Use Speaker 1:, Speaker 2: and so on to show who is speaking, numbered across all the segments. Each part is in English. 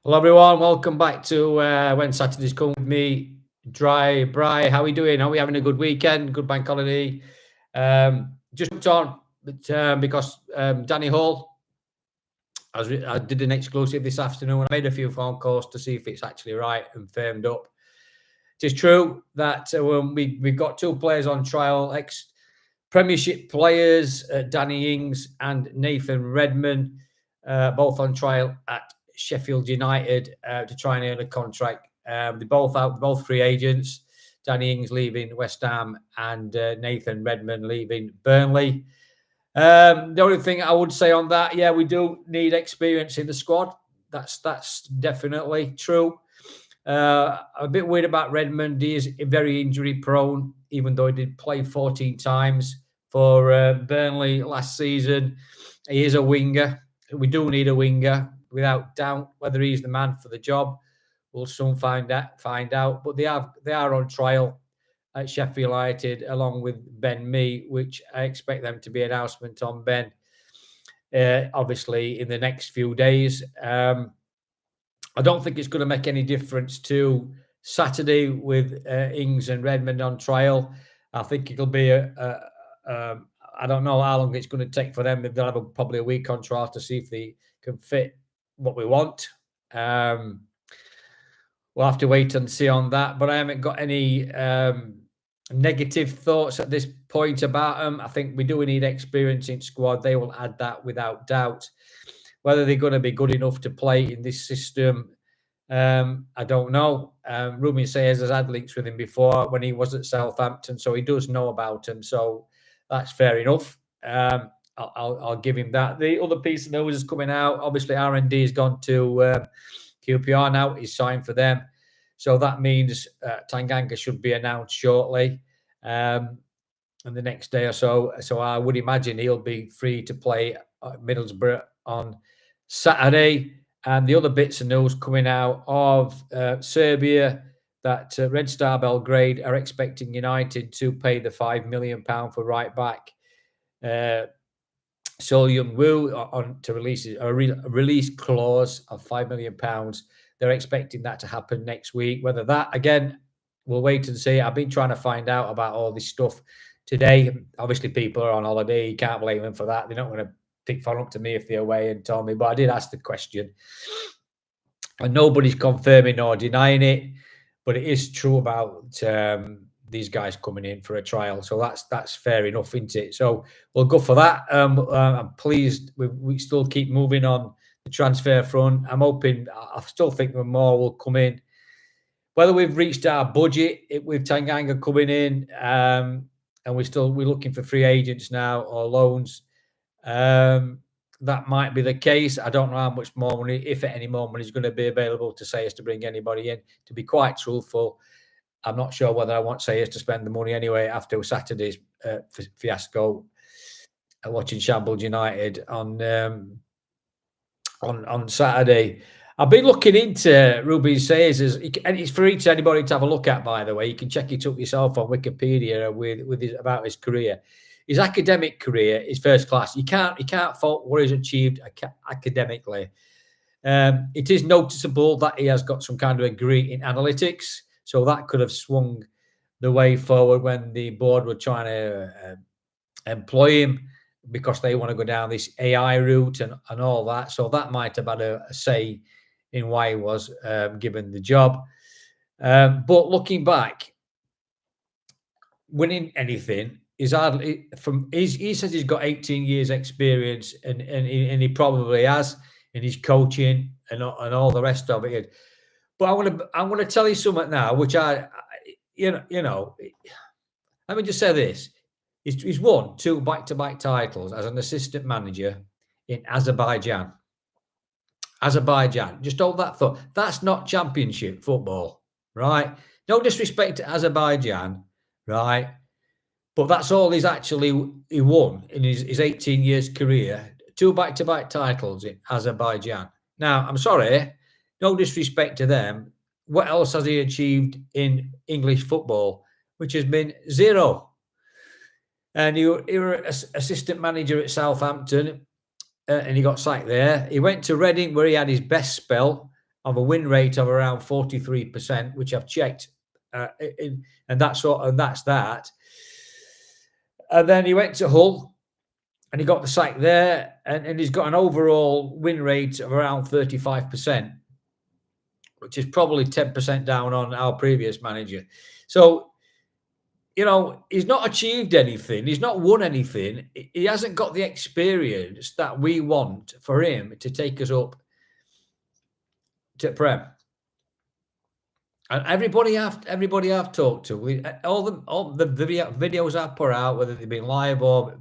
Speaker 1: Hello, everyone. Welcome back to When Saturdays Come with me, Dry Bry. How are we doing? Are we having a good weekend? Good bank holiday? Just jumped on because Danny Hall, I did an exclusive this afternoon. I made a few phone calls to see if it's actually right and firmed up. It is true that we've got two players on trial, ex-Premiership players, Danny Ings and Nathan Redmond, both on trial at Sheffield United to try and earn a contract. They're both out, both free agents. Danny Ings leaving West Ham and Nathan Redmond leaving Burnley. The only thing I would say on that, yeah, we do need experience in the squad. That's definitely true. I'm a bit worried about Redmond. He is very injury prone, even though he did play 14 times for Burnley last season. He is a winger. We do need a winger, without doubt. Whether he's the man for the job, we'll soon find out. But they are on trial at Sheffield United, along with Ben Mee, which I expect them to be announcement on Ben, obviously in the next few days. I don't think it's going to make any difference to Saturday with Ings and Redmond on trial. I think it'll be I don't know how long it's going to take for them. They'll have probably a week on trial to see if they can fit what we want. We'll have to wait and see on that. But I haven't got any negative thoughts at this point about them. I think we do need experience in squad. They will add that without doubt. Whether they're going to be good enough to play in this system, I don't know. Ruben Sayers has had links with him before when he was at Southampton, so he does know about him. So that's fair enough. I'll give him that. The other piece of news is coming out. Obviously, R&D has gone to QPR now. He's signed for them. So that means Tanganga should be announced shortly in the next day or so. So I would imagine he'll be free to play at Middlesbrough on Saturday. And the other bits of news coming out of Serbia, that Red Star Belgrade are expecting United to pay the £5 million for right back Sol Young-woo on to release a release clause of £5 million. They're expecting that to happen next week. Whether that, again, we'll wait and see. I've been trying to find out about all this stuff today. Obviously, people are on holiday. You can't blame them for that. They're not going to pick phone up to me if they're away and tell me, but I did ask the question. And nobody's confirming or denying it, but it is true about these guys coming in for a trial. So that's fair enough, isn't it? So we'll go for that. I'm pleased we still keep moving on the transfer front. I'm hoping, I still think more will come in. Whether we've reached our budget with Tanganga coming in, and we're looking for free agents now or loans. That might be the case. I don't know how much more money, if any more money, is going to be available to Sayers to bring anybody in. To be quite truthful, I'm not sure whether I want Sayers to spend the money anyway after Saturday's fiasco, watching Sheffield United on Saturday. I've been looking into Ruben Sayers, and it's free to anybody to have a look at, by the way. You can check it up yourself on Wikipedia about his career. His academic career is first class. You can't fault what he's achieved academically. It is noticeable that he has got some kind of a degree in analytics, so that could have swung the way forward when the board were trying to employ him, because they want to go down this AI route and all that. So that might have had a say in why he was given the job. But looking back, winning anything is hardly he says he's got 18 years experience, and he probably has in his coaching and all the rest of it. But I'm gonna tell you something now, which let me just say this. He's won 2 back-to-back titles as an assistant manager in Azerbaijan. Just hold that thought. That's not championship football, right? No disrespect to Azerbaijan, right? But that's all he won in his 18 years career. 2 back-to-back titles in Azerbaijan. Now, I'm sorry, no disrespect to them. What else has he achieved in English football, which has been 0? And he were assistant manager at Southampton, and he got sacked there. He went to Reading, where he had his best spell, of a win rate of around 43%, which I've checked, and that's that. And then he went to Hull, and he got the sack there, and he's got an overall win rate of around 35%, which is probably 10% down on our previous manager. So, he's not achieved anything. He's not won anything. He hasn't got the experience that we want for him to take us up to Prem. And everybody I've talked to, all the videos I've put out, whether they've been live or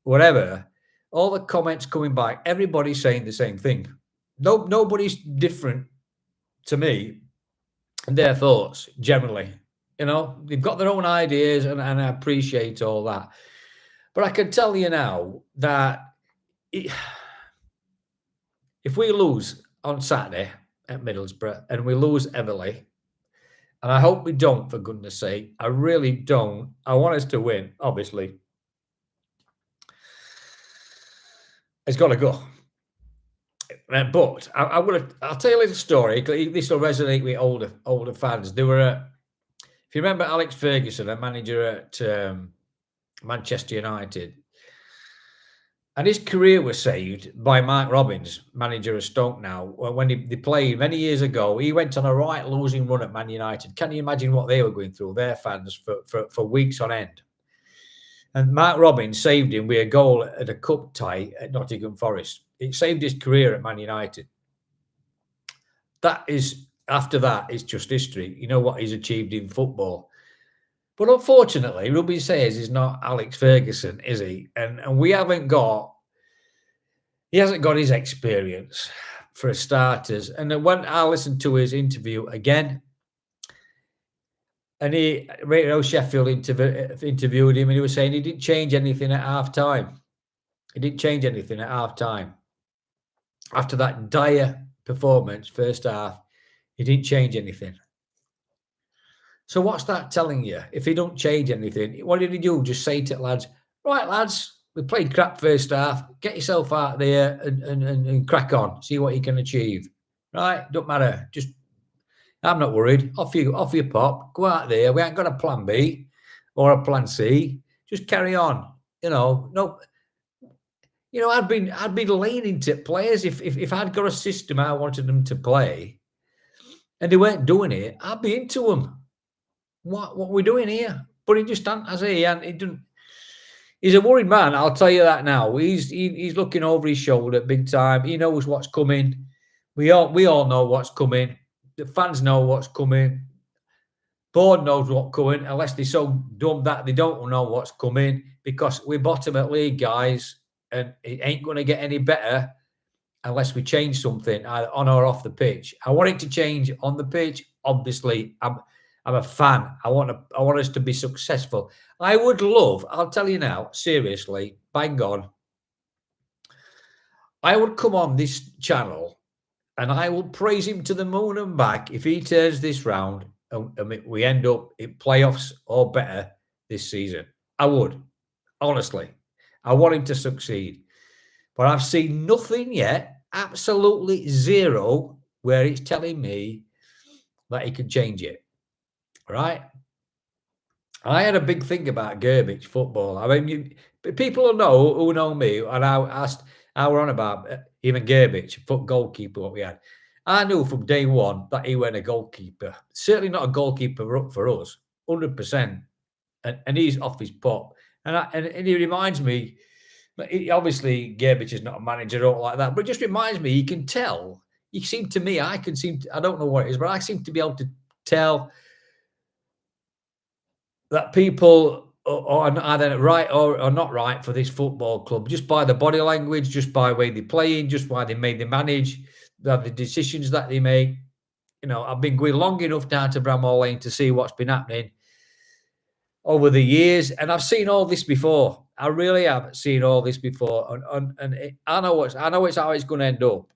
Speaker 1: whatever, all the comments coming back, everybody's saying the same thing. Nobody's different to me and their thoughts generally. They've got their own ideas, and I appreciate all that. But I can tell you now that if we lose on Saturday at Middlesbrough and we lose heavily, and I hope we don't, for goodness sake, I really don't. I want us to win, obviously. It's got to go. But I'll tell you a little story. This will resonate with older fans. There were, if you remember Alex Ferguson, a manager at Manchester United, and his career was saved by Mark Robins, manager of Stoke now. When they played many years ago, he went on a right losing run at Man United. Can you imagine what they were going through, their fans, for weeks on end? And Mark Robins saved him with a goal at a cup tie at Nottingham Forest. It saved his career at Man United. After that, it's just history. You know what he's achieved in football. But unfortunately, Ruben says is not Alex Ferguson, is he? And he hasn't got his experience, for starters. And when I listened to his interview again, and Sheffield interviewed him, and he was saying he didn't change anything at half time. He didn't change anything at half time. After that dire performance, first half, he didn't change anything. So what's that telling you? If he don't change anything, what did he do? Just say to the lads, right, lads, we played crap first half. Get yourself out there and crack on. See what you can achieve. Right? Don't matter. Just, I'm not worried. Off you pop. Go out there. We ain't got a plan B or a plan C. Just carry on. No. I'd been leaning to players if I'd got a system I wanted them to play, and they weren't doing it. I'd be into them. What we're doing here? But he just doesn't, as he didn't. He's a worried man. I'll tell you that now. He's looking over his shoulder big time. He knows what's coming. We all know what's coming. The fans know what's coming. Board knows what's coming, unless they're so dumb that they don't know what's coming, because we're bottom at league, guys, and it ain't going to get any better unless we change something either on or off the pitch. I want it to change on the pitch. Obviously, I'm a fan. I want us to be successful. I would love, I'll tell you now, seriously, bang on, I would come on this channel and I will praise him to the moon and back if he turns this round and we end up in playoffs or better this season. I would, honestly. I want him to succeed. But I've seen nothing yet, absolutely zero, where it's telling me that he can change it. Right? I had a big thing about Gerbich football. I mean, people who know me, and I asked how we're on about even Gerbich, goalkeeper, what we had. I knew from day one that he wasn't a goalkeeper. Certainly not a goalkeeper for us, 100%. And he's off his pop. And he reminds me, obviously Gerbich is not a manager or like that, but it just reminds me, you can tell. I don't know what it is, but I seem to be able to tell that people are either right or not right for this football club, just by the body language, just by the way they're playing, just by they manage, the decisions that they make. I've been going long enough down to Bramall Lane to see what's been happening over the years, and I've seen all this before. I really have seen all this before, and I know it's how it's going to end up.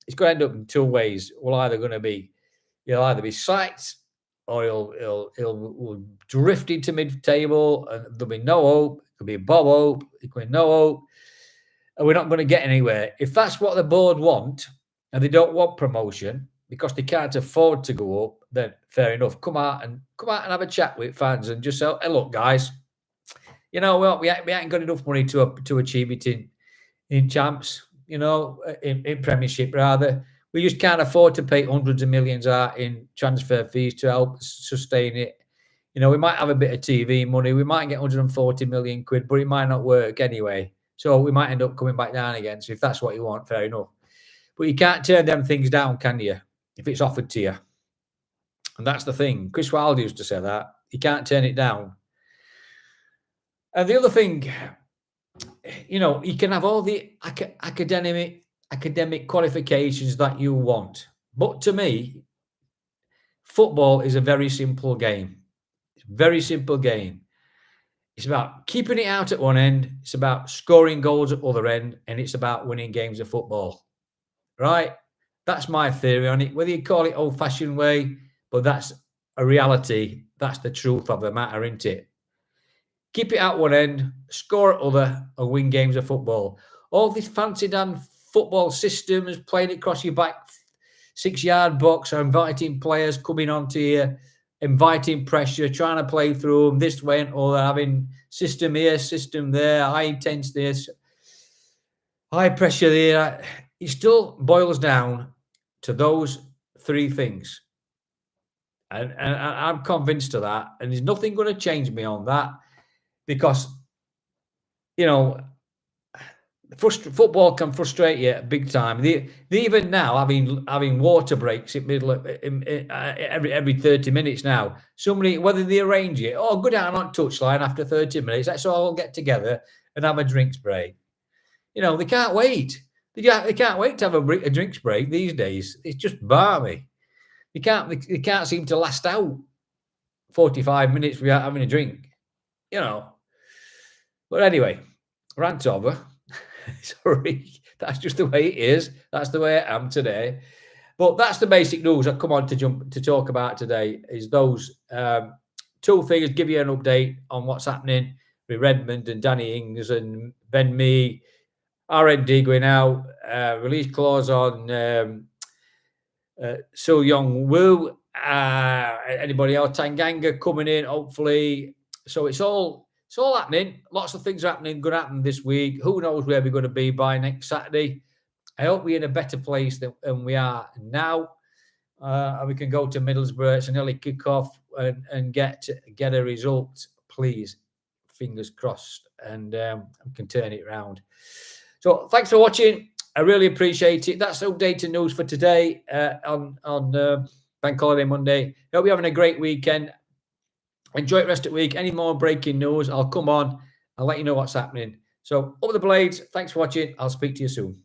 Speaker 1: It's going to end up in two ways. He'll either be sacked, or he'll drift into mid-table, and there'll be no hope. There'll be Bob hope. There'll be no hope, and we're not going to get anywhere. If that's what the board want, and they don't want promotion, because they can't afford to go up, then fair enough. Come out and have a chat with fans and just say, hey, look, guys, you know, well, we ain't got enough money to achieve it in champs, you know, in Premiership rather. We just can't afford to pay hundreds of millions out in transfer fees to help sustain it. You know, we might have a bit of TV money. We might get 140 million quid, but it might not work anyway. So we might end up coming back down again. So if that's what you want, fair enough. But you can't turn them things down, can you? If it's offered to you. And that's the thing. Chris Wilder used to say that. You can't turn it down. And the other thing, you know, you can have all the academic qualifications that you want. But to me, football is a very simple game. It's a very simple game. It's about keeping it out at one end. It's about scoring goals at the other end. And it's about winning games of football. Right? That's my theory on it. Whether you call it old-fashioned way, but that's a reality. That's the truth of the matter, isn't it? Keep it out one end, score at other, and win games of football. All these fancy damn football systems, playing it across your back 6-yard box, or inviting players coming onto you, inviting pressure, trying to play through them this way and other, having system here, system there, high intense this, high pressure there. It still boils down to those three things. And I'm convinced of that. And there's nothing going to change me on that. Because, you know, football can frustrate you big time. They even now having water breaks in middle of, every 30 minutes now. Somebody, whether they arrange it, go down on touchline after 30 minutes. Let's all get together and have a drinks break. You know, they can't wait. They can't wait to have a drinks break these days. It's just balmy. They can't seem to last out 45 minutes without having a drink. You know. But anyway, rant over. Sorry, that's just the way it is. That's the way I am today. But that's the basic news I've come on to talk about today, is those two things, give you an update on what's happening with Redmond and Danny Ings and Ben Mee, R&D going out, release clause on So Young Woo, anybody else, Tanganga coming in, hopefully. So it's all happening. Lots of things are happening, going to happen this week. Who knows where we're going to be by next Saturday. I hope we're in a better place than we are now. And we can go to Middlesbrough. It's an early kickoff and get a result, please. Fingers crossed. And can turn it around. So thanks for watching. I really appreciate it. That's updated news for today on Bank Holiday Monday. Hope you're having a great weekend. Enjoy the rest of the week. Any more breaking news, I'll come on. I'll let you know what's happening. So, up the blades. Thanks for watching. I'll speak to you soon.